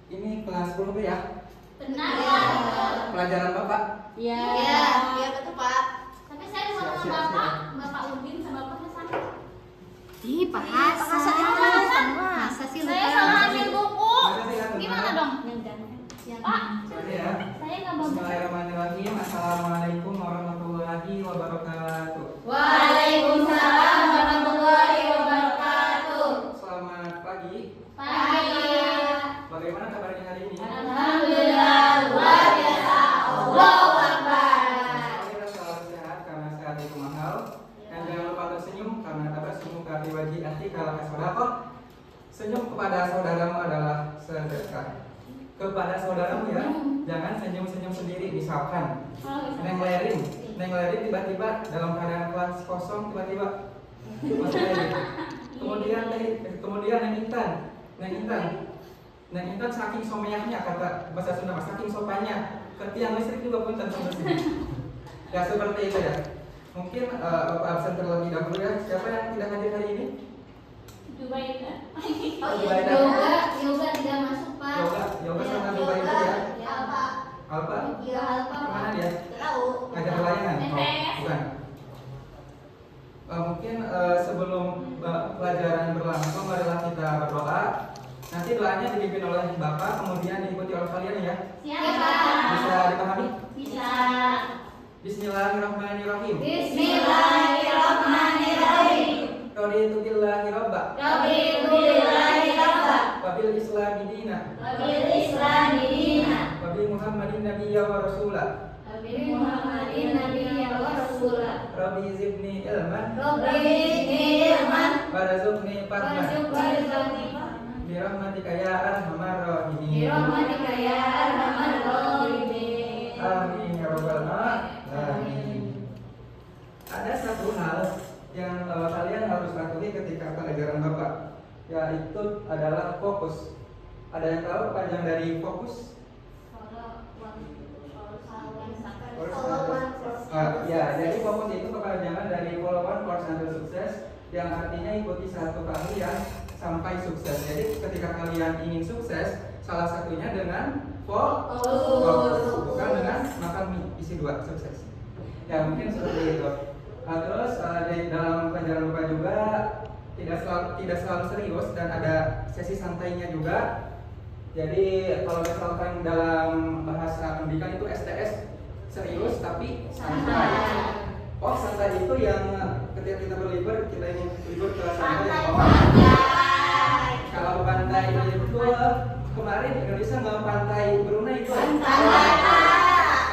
Ini kelas 10 ya? Benar. Pelajaran Bapak? Iya. Iya betul Pak. Tapi saya sama Bapak, Bapak Udin sama Bapak sama. Ih, bahasa sih lupa. Saya salah ambil buku. Gimana dong? Pak, Sorry ya. saya nggak bawa. Bismillahirrahmanirrahim. Assalamualaikum warahmatullahi wabarakatuh. Waalaikumsalam warahmatullahi wabarakatuh. Selamat pagi. Pagi. Bagaimana kabarnya hari ini? Alhamdulillah luar biasa. Allahu Akbar. Kita selalu sehat karena sehat itu mahal. Dan jangan lupa untuk senyum karena tabassum fi wajhi akhika sadaqah. Senyum kepada saudaramu adalah sedekah. Kepada saudaramu ya, jangan senyum-senyum sendiri. Misalkan Neng Lerin tiba-tiba dalam keadaan kelas kosong tiba-tiba masuk lagi. Kemudian Neng Intan saking someyahnya, kata bahasa Sunda, saking sopanya ke tiang listrik juga pun tentu mesin. Ya seperti itu ya. Mungkin Bapak absen terlebih dahulu ya. Siapa yang tidak hadir hari ini? Jubaida. Oh iya, yoga tidak masuk Pak. Yoga sama Jubaida ya. Ya Pak. Alpa. Iya Alpa. Kemana dia? Tahu. Ngajar layangan? NPS. Bukan. Mungkin sebelum pelajaran berlangsung, marilah kita berdoa. Nanti doanya dipimpin oleh Bapak, kemudian diikuti oleh kalian ya. Siapa? Bisa dipahami? Bisa. Bismillahirrahmanirrahim. Bismillahirrahmanirrahim. Raditu billahi robba. Raditu billahi rabba. Wabil islami dina. Wabil islami dina. Wabil Muhammadin nabiyya wa rasula. Wabil Muhammadin nabiyya wa rasula. Rabbi zidni ilman. Rabbi zidni ilman. Warzuqni fahman. Warzuqni Birahmatika ya arhamar rahimin. Birahmatika ya arhamar rahimin. Amin ya rabbal alamin. Ada satu hal yang kalian harus patuhi ketika pelajaran Bapak, yaitu adalah fokus. Ada yang tahu kepanjangan dari fokus? Ya, jadi fokus itu kepanjangan dari follow one course until sukses, yang artinya ikuti satu keahlian sampai sukses. Jadi ketika kalian ingin sukses, salah satunya dengan fokus, bukan dengan makan mie isi 2 sukses. Ya mungkin seperti itu. Terus di dalam pelajaran Bapak juga tidak selalu serius dan ada sesi santainya juga. Jadi kalau misalkan dalam bahasa pendidikan itu STS, serius tapi santai. Oh santai itu yang ketika kita berlibur, kita ingin libur ke santai. Kalau pantai itu kemarin Indonesia nggak pantai Brunei itu.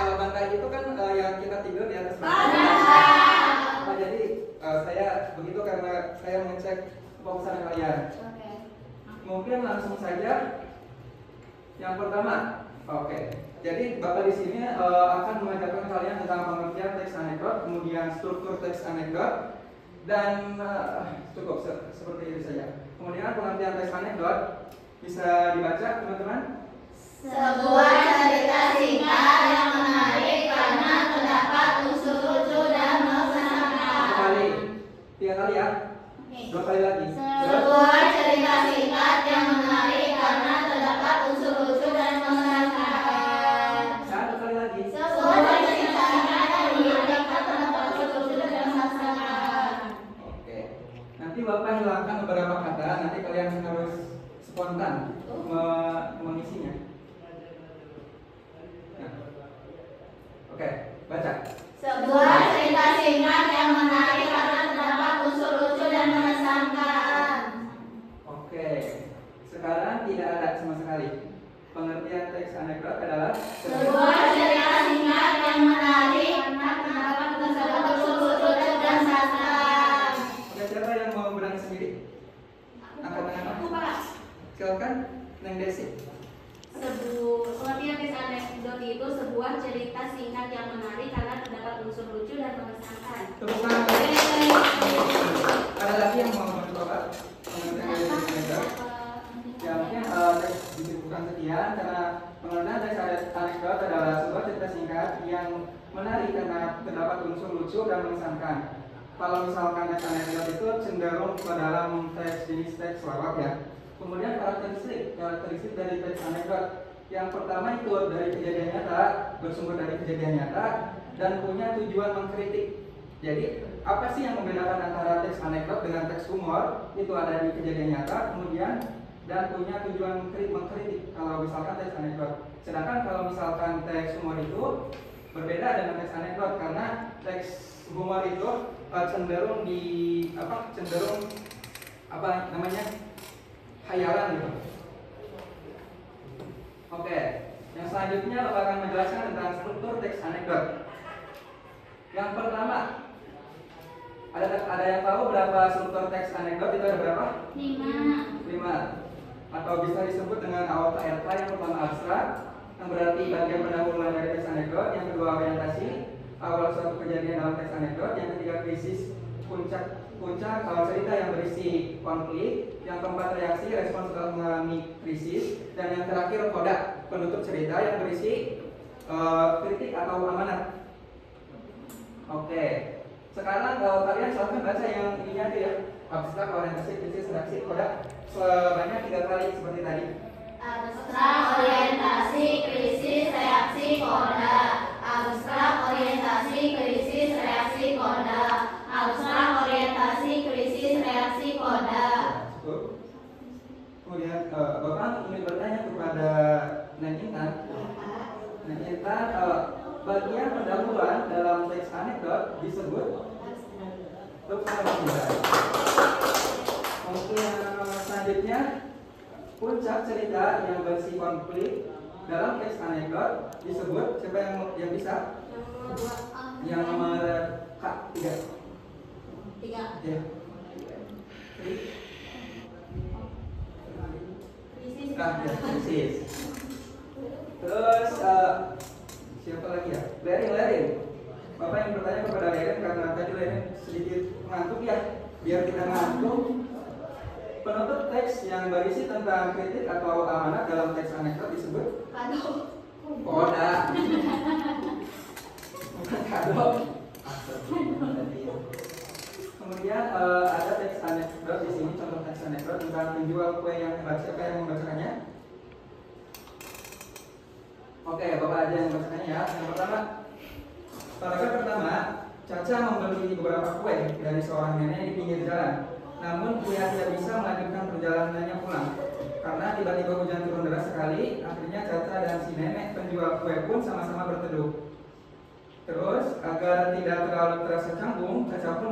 Kalau pantai itu kan yang kita tidur di atas pantai. Jadi saya begitu karena saya mengecek fokusan kalian. Mungkin langsung saja yang pertama. Oke. Jadi Bapak di sini akan mengajarkan kalian tentang pengertian teks anekdot, kemudian struktur teks anekdot, dan cukup seperti itu saja. Kemudian pengertian teks anekdot bisa dibaca teman-teman. Sebuah cerita singkat yang menarik karena terdapat unsur lucu dan mengesankan. 3 kali ya. 2 kali lagi. Sebuah cerita singkat yang menarik karena terdapat unsur lucu dan mengesankan. 1 kali lagi. Sebuah cerita singkat yang menarik karena terdapat unsur lucu dan mengesankan. Oke. Nanti Bapak hilangkan beberapa kata, nanti kalian harus spontan mengisinya. Nah. Oke, baca. Sebuah cerita singkat yang menarik karena terdapat unsur lucu dan mengesankan. Oke. Sekarang tidak ada sama sekali. Pengertian teks anekdot adalah Sebuah cerita singkat yang menarik karena terdapat unsur lucu dan mengesankan. Oke, siapa yang mau berani sendiri? Angkat tangan. Aku Pak. Silakan, Neng Desi. Pengertian teks anekdot itu sebuah cerita singkat yang menarik karena terdapat unsur lucu dan mengesankan. Tepuk tangan. Ada lagi yang mau mencoba pengertian teks anekdot? Ya mungkin teks disebutkan sekian karena pengertian teks anekdot adalah sebuah cerita singkat yang menarik karena terdapat unsur lucu dan mengesankan. Kalau misalkan teks anekdot itu cenderung ke dalam teks jenis teks lawak ya. Kemudian karakteristik dari teks anekdot. Yang pertama itu dari kejadian nyata, bersumber dari kejadian nyata, dan punya tujuan mengkritik. Jadi apa sih yang membedakan antara teks anekdot dengan teks humor? Itu ada di kejadian nyata, kemudian dan punya tujuan mengkritik. Kalau misalkan teks anekdot. Sedangkan kalau misalkan teks humor itu berbeda dengan teks anekdot, karena teks humor itu cenderung hayalan gitu. Oke, yang selanjutnya Bapak akan menjelaskan tentang struktur teks anekdot. Yang pertama, ada yang tahu berapa struktur teks anekdot itu ada berapa? 5. Atau bisa disebut dengan awal RK. Yang pertama abstrak, yang berarti bagian pendahuluan dari teks anekdot. Yang kedua orientasi, awal suatu kejadian dalam teks anekdot. Yang ketiga krisis, puncak awal cerita yang berisi konflik. Yang keempat reaksi, respon setelah mengalami krisis. Dan yang terakhir koda, penutup cerita yang berisi kritik atau amanat. Oke, sekarang kalian silahkan baca yang ini aja ya, abstrak, orientasi, krisis, reaksi, koda sebanyak 3 kali seperti tadi. Abstrak, orientasi, krisis, reaksi, koda. Abstrak, orientasi, krisis, reaksi, koda. Abstrak, orientasi, krisis, reaksi, koda. Kemudian Bapak ingin bertanya kepada Neng Intan. Neng Intan, bagian pendahuluan dalam teks anekdot disebut abstrak. Oke, selanjutnya puncak cerita yang berisi konflik dalam teks anekdot disebut, siapa yang bisa? Yang nomor tiga. Ya. Krisis. Terus siapa lagi ya? Lerin. Bapak yang bertanya kepada Lerin karena tadi Lerin sedikit ngantuk ya. Biar kita ngantuk. Penutup teks yang berisi tentang kritik atau amanat dalam teks anekdot disebut koda. Bukan kado. Kemudian ada teks anekdot di sini, contoh teks anekdot tentang penjual kue yang hebat. Siapa yang membacakannya? Oke, Bapak aja yang membacakannya ya. Yang pertama, paragraf pertama, Caca membeli beberapa kue dari seorang nenek di pinggir jalan. Namun ia tidak bisa melanjutkan perjalanannya pulang karena tiba-tiba hujan turun deras sekali. Akhirnya Caca dan si nenek penjual kue pun sama-sama berteduh. Terus agar tidak terlalu terasa canggung, Caca pun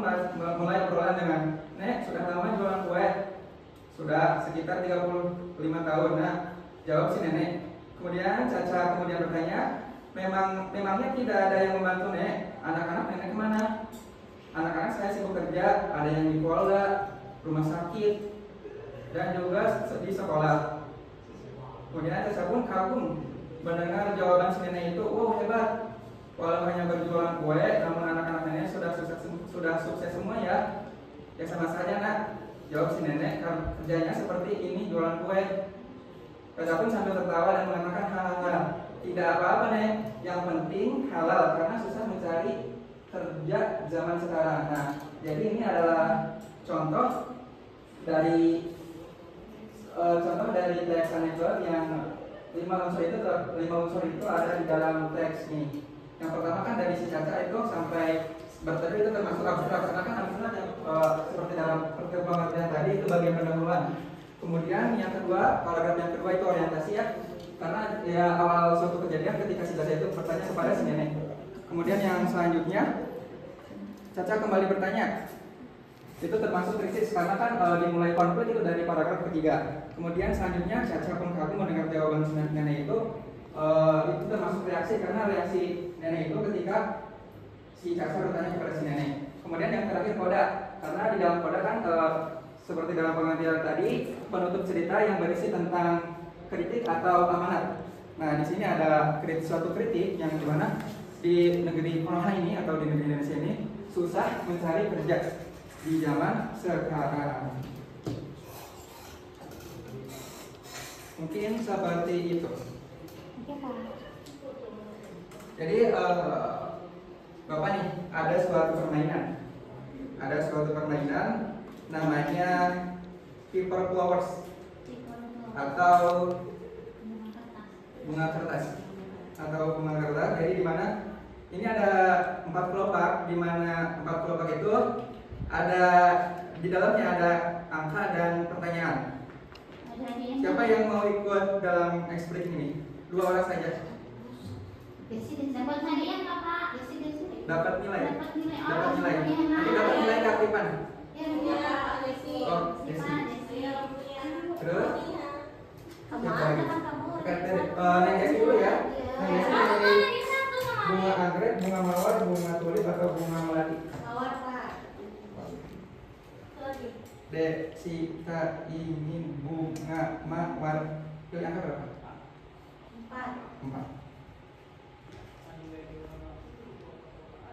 mulai obrolan dengan, "Nek, sudah lama jualan kue?" "Sudah, sekitar 35 tahun." Nah, jawab si nenek. Kemudian Caca bertanya, memangnya tidak ada yang membantu, Nek? Anak-anak nenek kemana? Anak-anak saya sibuk kerja, ada yang di Polda, rumah sakit, dan juga di sekolah. Kemudian Caca pun kagum mendengar jawaban si nenek itu. "Oh, hebat. Walau hanya berjualan kue, namun anak-anak nenek sudah sukses semua ya." "Ya sama saja, Nak," jawab si nenek, "kerjanya seperti ini, jualan kue." Caca pun sambil tertawa dan mengatakan, "Hahaha, tidak apa-apa, Nek. Yang penting halal karena susah mencari kerja zaman sekarang." Nah, jadi ini adalah contoh dari teks anekdot yang 5 unsur itu ada di dalam teks ini. Yang pertama kan dari si Caca itu sampai berteduh itu termasuk abstrak, karena kan abstrak yang seperti dalam pengertian tadi itu bagian pendahuluan. Kemudian yang kedua, paragraf yang kedua itu orientasi ya, karena ya awal suatu kejadian ketika si Caca itu bertanya kepada si nenek. Kemudian yang selanjutnya Caca kembali bertanya, itu termasuk krisis karena kan dimulai konflik itu dari paragraf ketiga. Kemudian selanjutnya Caca pun kagum mendengar jawaban si nenek itu termasuk reaksi karena reaksi nenek itu ketika si Caca bertanya kepada si nenek. Kemudian yang terakhir koda, karena di dalam koda kan seperti dalam pengertian tadi penutup cerita yang berisi tentang kritik atau amanat. Nah, di sini ada suatu kritik yang dimana di negeri Konoha ini atau di negeri Indonesia ini susah mencari kerja di zaman sekarang. Mungkin seperti itu. Jadi Bapak nih ada suatu permainan namanya Paper Flowers. atau bunga kertas Jadi di mana ini ada 4 kelopak, di mana 4 kelopak itu ada di dalamnya ada angka dan pertanyaan. Siapa yang mau ikut dalam eksperimen ini? 2 orang saja. Dapat hadiah nggak, Pak? Dapat nilai. Oh, Nanti dapat nilai kapan? Ya, Desi. Oh, Desi. Terus? Kamu Siapa ada lagi? kan kamu? Neng Desi dulu ya. Neng Desi Kamu dari kan di satu sama bunga anggrek, bunga mawar, bunga tulip atau bunga melati? Mawar, Pak. Lagi. Desi ingin bunga mawar. Pilih angka berapa? 4.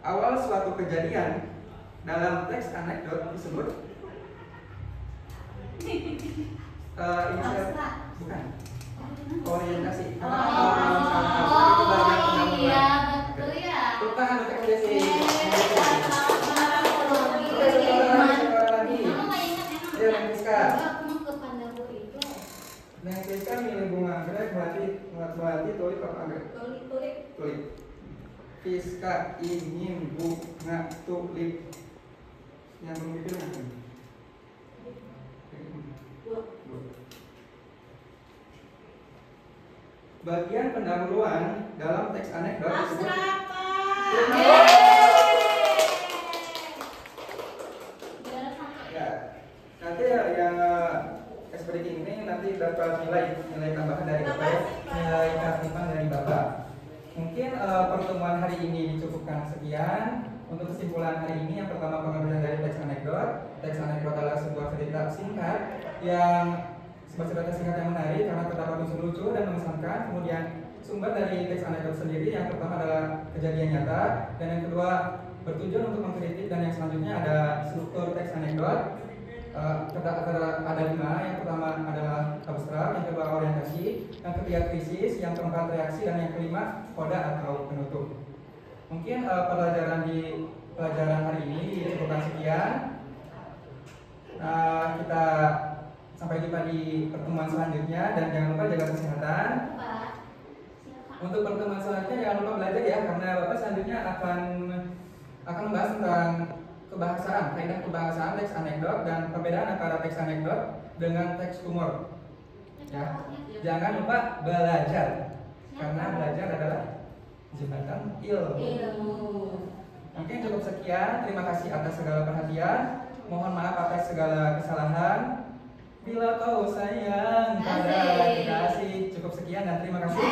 Awal suatu kejadian dalam teks anekdot disebut bukan orientasi. Iya, betul ya. Tepuk tangan untuk Desi. Ya, Neng Siska. Neng Siska milih bunga anggrek, melati, tulip atau anggrek? Tulip. Siska ingin bunga tulip. Yang belum dipilih apa? Bagian pendahuluan dalam teks anekdot disebut ya. Nanti yang eksperimen ini nanti dapat nilai tambahan dari Bapak, nilai keaktifan dari Bapak. Mungkin pertemuan hari ini dicukupkan sekian. Untuk kesimpulan hari ini, yang pertama pengambilan dari teks anekdot. Teks anekdot adalah sebuah cerita singkat yang menarik karena terdapat unsur lucu dan mengesankan. Kemudian sumber dari teks anekdot sendiri, yang pertama adalah kejadian nyata, dan yang kedua bertujuan untuk mengkritik, dan yang selanjutnya ada struktur teks anekdot. Ada 5. Yang pertama adalah abstrak, yang kedua orientasi, yang ketiga krisis, yang keempat reaksi, dan yang kelima koda atau penutup. Mungkin pelajaran hari ini dicukupkan sekian. Kita sampai jumpa di pertemuan selanjutnya, dan jangan lupa jaga kesehatan. Untuk pertemuan selanjutnya jangan lupa belajar ya, karena Bapak selanjutnya akan membahas tentang kebahasaan, kaidah kebahasaan teks anekdot dan perbedaan antara teks anekdot dengan teks humor. Ya, jangan lupa belajar, karena belajar adalah jembatan ilmu. Mungkin cukup sekian. Terima kasih atas segala perhatian. Mohon maaf atas segala kesalahan. Bila kau sayang pada kasih. Cukup sekian dan terima kasih.